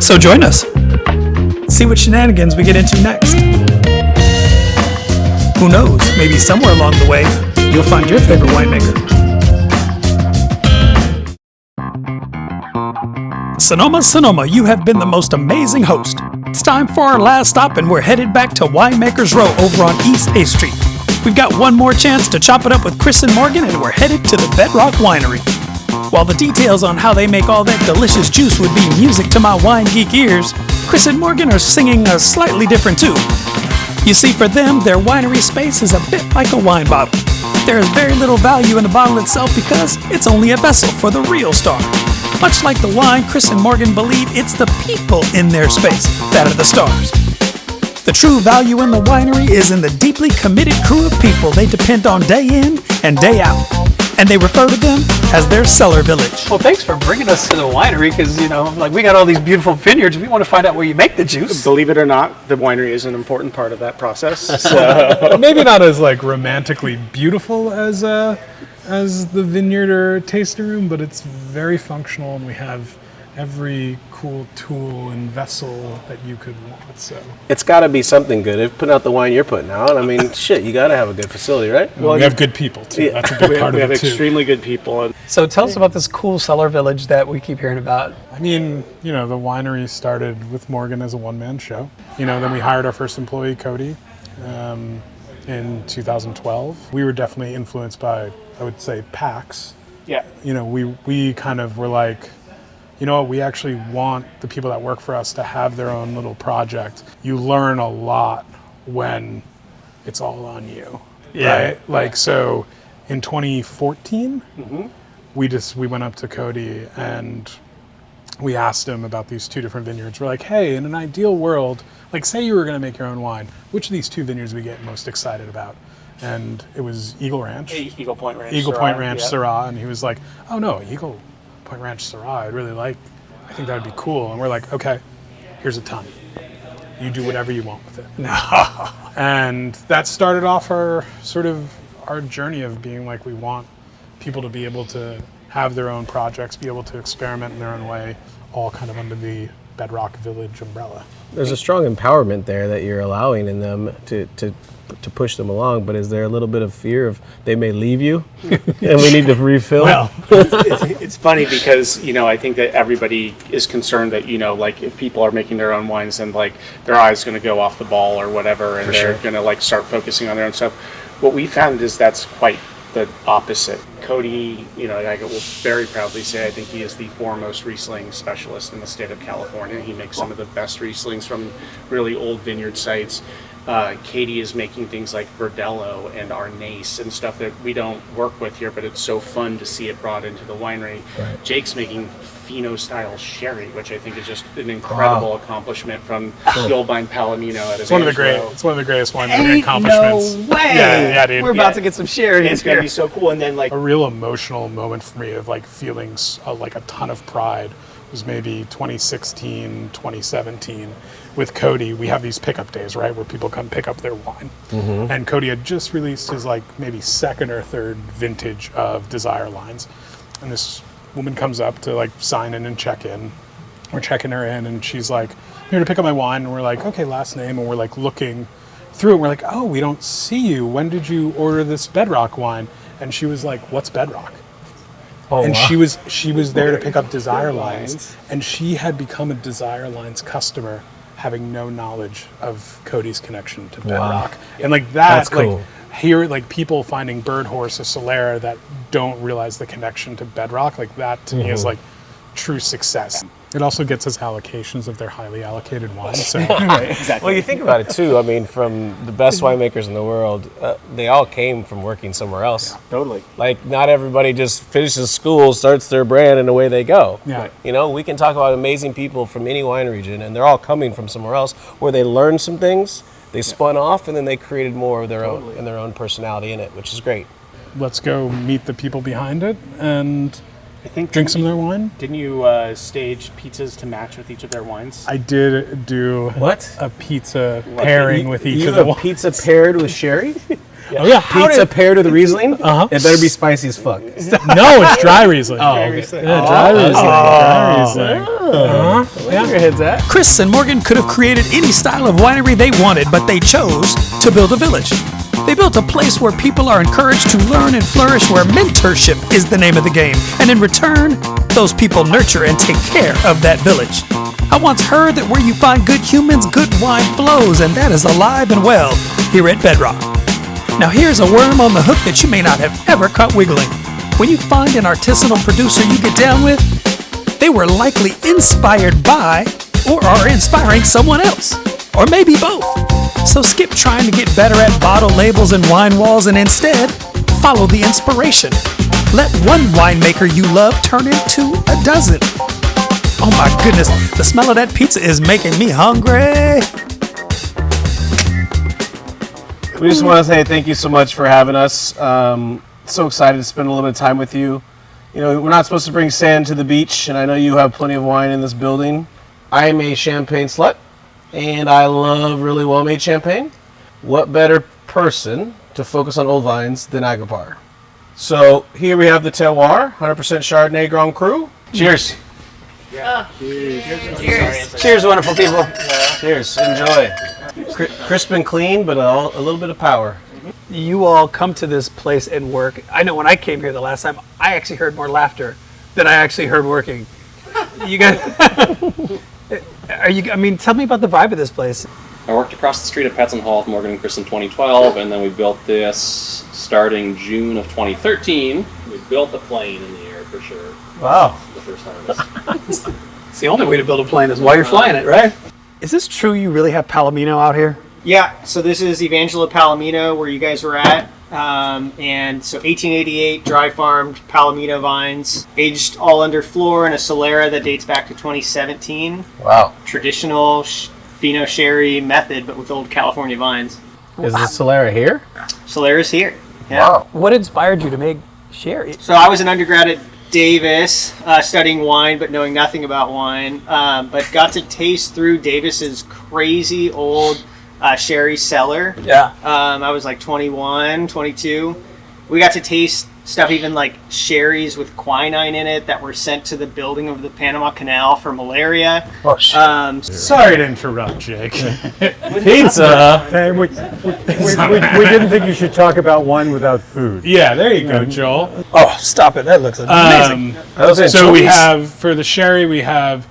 So join us. See what shenanigans we get into next. Who knows, maybe somewhere along the way, you'll find your favorite winemaker. Sonoma, you have been the most amazing host. It's time for our last stop, and we're headed back to Winemakers Row over on East 8th Street. We've got one more chance to chop it up with Chris and Morgan, and we're headed to the Bedrock Winery. While the details on how they make all that delicious juice would be music to my wine geek ears, Chris and Morgan are singing a slightly different tune. You see, for them, their winery space is a bit like a wine bottle. There is very little value in the bottle itself because it's only a vessel for the real star. Much like the wine, Chris and Morgan believe it's the people in their space that are the stars. The true value in the winery is in the deeply committed crew of people they depend on day in and day out. And they refer to them as their Cellar Village. Well, thanks for bringing us to the winery because, we got all these beautiful vineyards. We want to find out where you make the juice. Believe it or not, the winery is an important part of that process. So. Maybe not as romantically beautiful as the vineyard or tasting room, but it's very functional, and we have every cool tool and vessel that you could want. So it's got to be something good. If putting out the wine you're putting out, I mean, shit, you got to have a good facility, right? Well, we have good people too. Yeah, that's a big part of it too. We have extremely good people. So tell us about this cool Cellar Village that we keep hearing about. I mean, the winery started with Morgan as a one-man show. Then we hired our first employee, Cody, in 2012. We were definitely influenced by, I would say, PAX. Yeah. We kind of were like, we actually want the people that work for us to have their own little project. You learn a lot when it's all on you, right? So in 2014, we went up to Cody and we asked him about these two different vineyards. We're like, hey, in an ideal world, say you were going to make your own wine, which of these two vineyards we get most excited about? And it was Eagle Ranch. Eagle Point Ranch. Eagle Point Ranch, Syrah. And he was like, oh no, Eagle Point Ranch Syrah, I think that would be cool. And we're like, okay, here's a ton. You do whatever you want with it. And that started off our journey of being like, we want people to be able to have their own projects, be able to experiment in their own way, all kind of under the Bedrock Village umbrella. There's a strong empowerment there that you're allowing in them to push them along, but is there a little bit of fear of they may leave you and we need to refill? Well, it's funny because, I think that everybody is concerned that, if people are making their own wines and their eye's going to go off the ball or whatever, and they're going to start focusing on their own stuff. What we found is that's quite the opposite. Cody, I will very proudly say I think he is the foremost Riesling specialist in the state of California. He makes some of the best Rieslings from really old vineyard sites. Katie is making things like Verdelho and Arnace and stuff that we don't work with here, but it's so fun to see it brought into the winery. Right. Jake's making Fino-style sherry, which I think is just an incredible accomplishment from the old vine Palomino at It's one of the greatest winemaking accomplishments. No way! Yeah, dude. We're about to get some sherry. It's going to be so cool. And then a real emotional moment for me of feeling a ton of pride was maybe 2016, 2017. With Cody, we have these pickup days, right, where people come pick up their wine. Mm-hmm. And Cody had just released his maybe second or third vintage of Desire lines. And this woman comes up to sign in and check in. We're checking her in and she's like, I'm here to pick up my wine. And we're like, okay, last name. And we're looking through it. And we're like, oh, we don't see you. When did you order this Bedrock wine? And she was like, what's Bedrock? Oh, and wow. she was there to pick up Desire lines. And she had become a Desire lines customer, having no knowledge of Cody's connection to Bedrock. Wow. And that's cool. Here, people finding Bird Horse or Solera that don't realize the connection to Bedrock, that to me is true success. It also gets us allocations of their highly allocated wines. So. Exactly. Well, you think about it too. I mean, from the best winemakers in the world, they all came from working somewhere else. Yeah, totally. Not everybody just finishes school, starts their brand, and away they go. Yeah. We can talk about amazing people from any wine region, and they're all coming from somewhere else where they learned some things, they spun off, and then they created more of their own and their own personality in it, which is great. Let's go meet the people behind it and I think drink some of their wine. Didn't you stage pizzas to match with each of their wines? I did do a pizza pairing with each of the wines. Pizza paired with sherry? Oh yeah, Pizza paired with Riesling? Uh-huh. It better be spicy as fuck. No, it's dry Riesling. Oh, okay. Yeah, dry Riesling. Dry Riesling. Where your head's at? Chris and Morgan could have created any style of winery they wanted, but they chose to build a village. They built a place where people are encouraged to learn and flourish, where mentorship is the name of the game. And in return, those people nurture and take care of that village. I once heard that where you find good humans, good wine flows, and that is alive and well here at Bedrock. Now here's a worm on the hook that you may not have ever caught wiggling. When you find an artisanal producer you get down with, they were likely inspired by or are inspiring someone else, or maybe both. So skip trying to get better at bottle labels and wine walls and instead follow the inspiration. Let one winemaker you love turn into a dozen. Oh my goodness, the smell of that pizza is making me hungry. We just want to say thank you so much for having us. So excited to spend a little bit of time with you. You know, we're not supposed to bring sand to the beach, and I know you have plenty of wine in this building. I am a champagne slut, and I love really well-made champagne. What better person to focus on old vines than Agapar? So here we have the terroir, 100% Chardonnay Grand Cru. Cheers. Cheers, wonderful people. Cheers. Enjoy. Crisp and clean, but a little bit of power. You all come to this place and work. I know when I came here the last time, I actually heard more laughter than I actually heard working. You guys, tell me about the vibe of this place. I worked across the street at Pets and Hall with Morgan and Chris in 2012, and then we built this starting June of 2013. We built the plane in the air for sure. Wow. The first time. It's the only way to build a plane is while you're flying it, right? Is this true you really have Palomino out here? Yeah, so this is Evangelo Palomino, where you guys were at. And so 1888, dry farmed Palomino vines, aged all under floor in a Solera that dates back to 2017. Wow. Traditional Fino Sherry method, but with old California vines. Is the Solera here? Solera's here. Yeah. Wow. What inspired you to make sherry? So I was an undergrad at Davis, studying wine, but knowing nothing about wine, but got to taste through Davis's crazy old sherry cellar. Yeah. I was like 21, 22. We got to taste stuff even like sherries with quinine in it that were sent to the building of the Panama Canal for malaria. Oh, shit. Sorry to interrupt, Jake. Pizza. Hey, we didn't think you should talk about wine without food. Yeah, there you go, Joel. Oh, stop it. That looks amazing. So we have, for the sherry, we have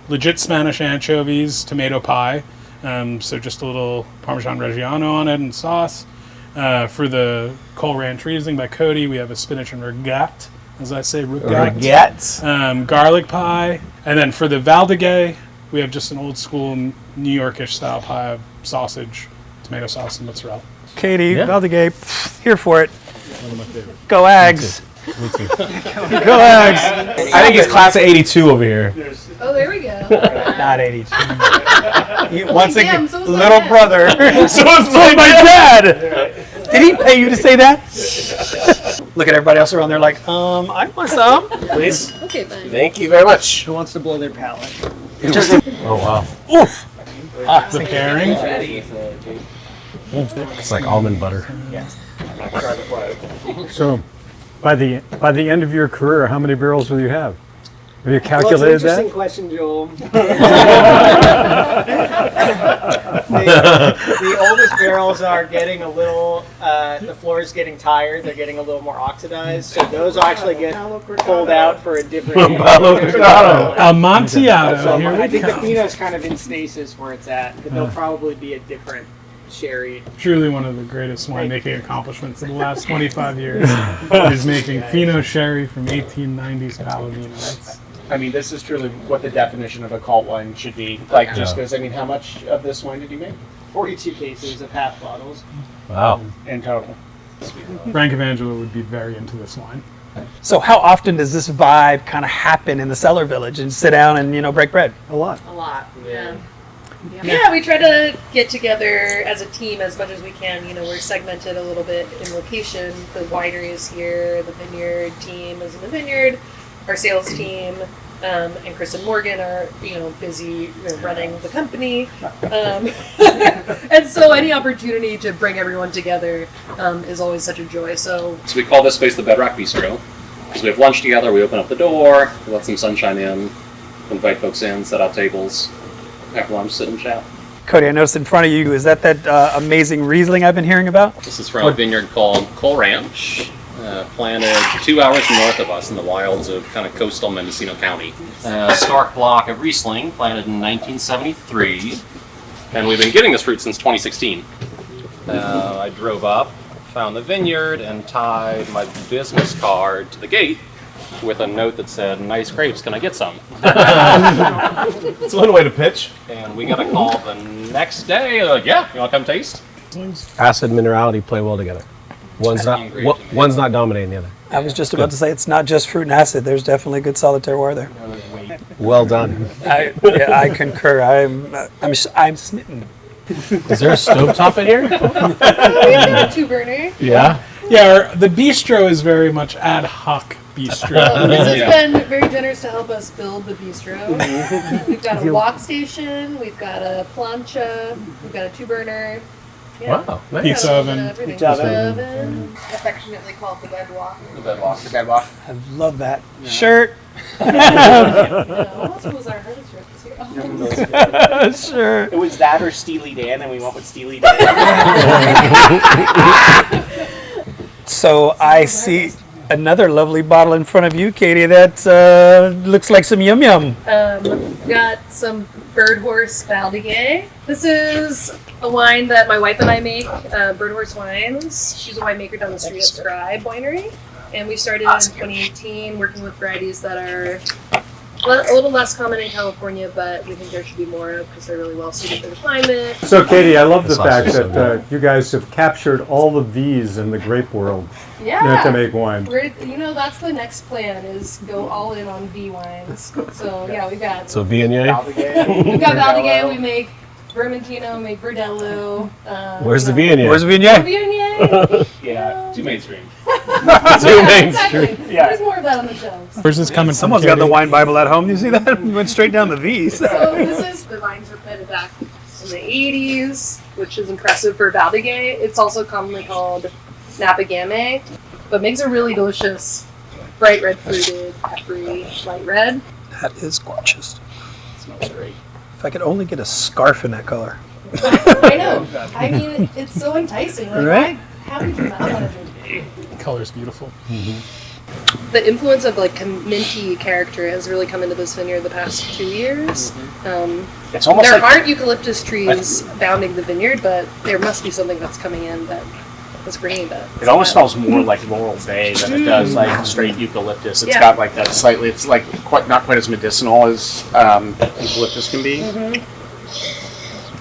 legit Spanish anchovies, tomato pie. So just a little Parmesan Reggiano on it and sauce. For the Cole Ranch Riesling by Cody, we have a spinach and ragat, as I say, ragat. Garlic pie. And then for the Valdigué, we have just an old school New Yorkish style pie of sausage, tomato sauce, and mozzarella. Katie, Valdigué, here for it. One of my favorite. Go Ags. Me too. Go Ags. I think it's class of 82 over here. Oh, there we go. Not 82. Once Damn, again, so is little my dad. brother. So is my dad. Did he pay you to say that? Look at everybody else around there like, I want some. Please. Okay, fine. Thank you very much. Who wants to blow their palate? Oh, wow. Oof. The pairing. It's like almond butter. So, by the end of your career, how many barrels will you have? Have you Well, it's an calculated interesting that? question, Joel. The oldest barrels are getting a little, the floor is getting tired. They're getting a little more oxidized. So those actually get pulled out for a different. Amontillado. So Here I we think the go. Fino's kind of in stasis where it's at. But there'll probably be a different sherry. Truly one of the greatest winemaking accomplishments of the last 25 years is making Fino sherry from 1890s Palomino. I mean, this is truly what the definition of a cult wine should be. Like, just because, I mean, how much of this wine did you make 42 cases of half bottles. Wow. in total? Frank Evangelo would be very into this wine. So how often does this vibe kind of happen in the Cellar Village and sit down and, break bread? A lot. A lot. Yeah. Yeah, we try to get together as a team as much as we can. We're segmented a little bit in location. The winery is here, the vineyard team is in the vineyard, our sales team, and Chris and Morgan are, busy running the company. And so any opportunity to bring everyone together is always such a joy. So we call this space the Bedrock Bistro because we have lunch together. We open up the door, we let some sunshine in, invite folks in, set out tables, after lunch, sit and chat. Cody, I noticed in front of you, is that amazing Riesling I've been hearing about? This is from a vineyard called Cole Ranch, planted 2 hours north of us in the wilds of kind of coastal Mendocino County. Historic block of Riesling, planted in 1973, and we've been getting this fruit since 2016. I drove up, found the vineyard, and tied my business card to the gate with a note that said, "Nice grapes, can I get some?" It's one way to pitch. And we got a call the next day, yeah, you want to come taste? Acid and minerality play well together. One's not dominating the other. I was just about to say, it's not just fruit and acid. There's definitely good solid terroir there. Well done. I concur. I'm smitten. Is there a stovetop in here? we have a 2-burner. Yeah. Yeah, the bistro is very much ad hoc bistro. This has been very generous to help us build the bistro. We've got a wok station, we've got a plancha, we've got a 2-burner. Yeah. Wow, nice. Pizza oven. Affectionately called the bedrock. The bedrock. I love that shirt. What was our hardest shirt this year? Sure. It was that or Steely Dan, and we went with Steely Dan. So I see another lovely bottle in front of you, Katie. That looks like some yum yum. Got some Bird Horse Valdigué. This is a wine that my wife and I make, Bird Horse Wines. She's a winemaker down the street at Scribe Winery. And we started in 2018 working with varieties that are a little less common in California, but we think there should be more of because they're really well suited for the climate. So, Katie, I love the fact that you guys have captured all the V's in the grape world to make wine. That's the next plan is go all in on V wines. So, we've got... So Viognier? We've got Valdigué, we make Vermentino, we make Verdello. Where's the Viognier? Where's the Viognier? Viognier. Yeah, Too mainstream. Too mainstream. Exactly. There's more of that on the shelves. Where's this coming Someone's from, got the Katie? wine Bible at home. You see that? We went straight down the V's. So this is, the vines were planted back in the 80s, which is impressive for Valdigué. It's also commonly called Napa Gamay, but makes a really delicious, bright red fruited, peppery, light red. That is gorgeous. Smells great. If I could only get a scarf in that color. I know. I mean, it's so enticing. Like, Right? how did you not want to The color's beautiful. The influence of like a minty character has really come into this vineyard the past 2 years. It's almost There like aren't eucalyptus trees bounding the vineyard, but there must be something that's coming in that is bringing that. it almost smells more like Laurel Bay than it does like straight eucalyptus. It's Yeah. got like that slightly. It's like not quite as medicinal as eucalyptus can be.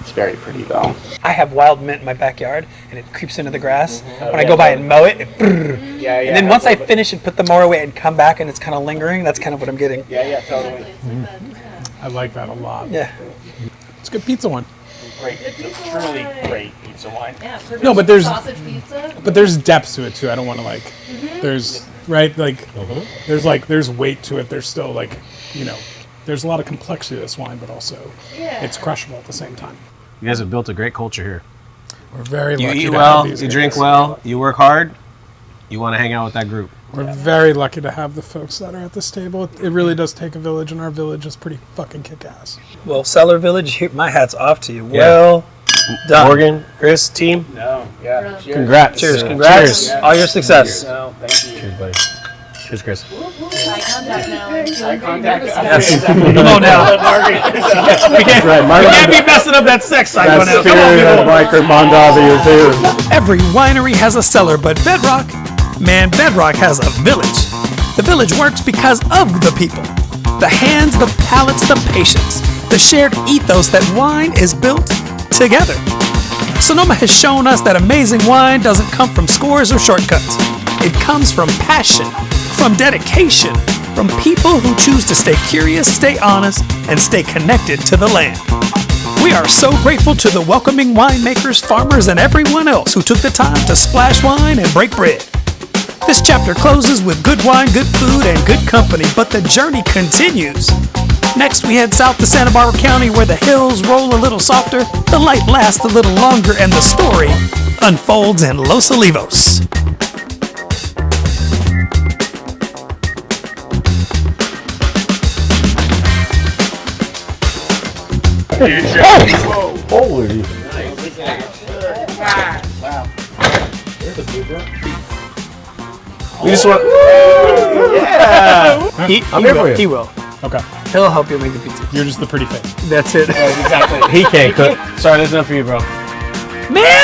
It's very pretty though. I have wild mint in my backyard, and it creeps into the grass. When I go by and mow it, Yeah, and then once I finish and put the mower away and come back and it's kind of lingering, that's kind of what I'm getting. Yeah, totally. I like that a lot. Yeah. It's good pizza wine. Great, truly great pizza wine. Yeah, perfect. No, but there's- sausage pizza. But there's depth to it too. I don't want to there's there's weight to it. There's still there's a lot of complexity to this wine, but also it's crushable at the same time. You guys have built a great culture here. We're very You lucky eat to well, have these you guys. drink well, you work hard, you want to hang out with that group. We're very lucky to have the folks that are at this table. It really does take a village, and our village is pretty fucking kick-ass. Well, Cellar Village, my hat's off to you. Well done. Morgan, Chris, team, No, yeah. Cheers. congrats. Cheers. Congrats. Cheers. All your success. No, thank you. Cheers, buddy. Cheers, Chris. Eye contact now. I'm feeling Eye very contact. nervous. Come on now. Right, We can't be messing up that sex side going that out. Come on, spirit of people. Biker Mondavi is here. Every winery has a cellar, but Bedrock has a village. The village works because of the people. The hands, the palates, the patience. The shared ethos that wine is built together. Sonoma has shown us that amazing wine doesn't come from scores or shortcuts. It comes from passion, from dedication, from people who choose to stay curious, stay honest, and stay connected to the land. We are so grateful to the welcoming winemakers, farmers, and everyone else who took the time to splash wine and break bread. This chapter closes with good wine, good food, and good company, but the journey continues. Next, we head south to Santa Barbara County, where the hills roll a little softer, the light lasts a little longer, and the story unfolds in Los Olivos. Holy. We just want. Yeah. I'm here for you. He will. Okay. He'll help you make the pizza. You're just the pretty face. That's it. Exactly. He can't cook. Sorry, there's enough for you, bro. Man!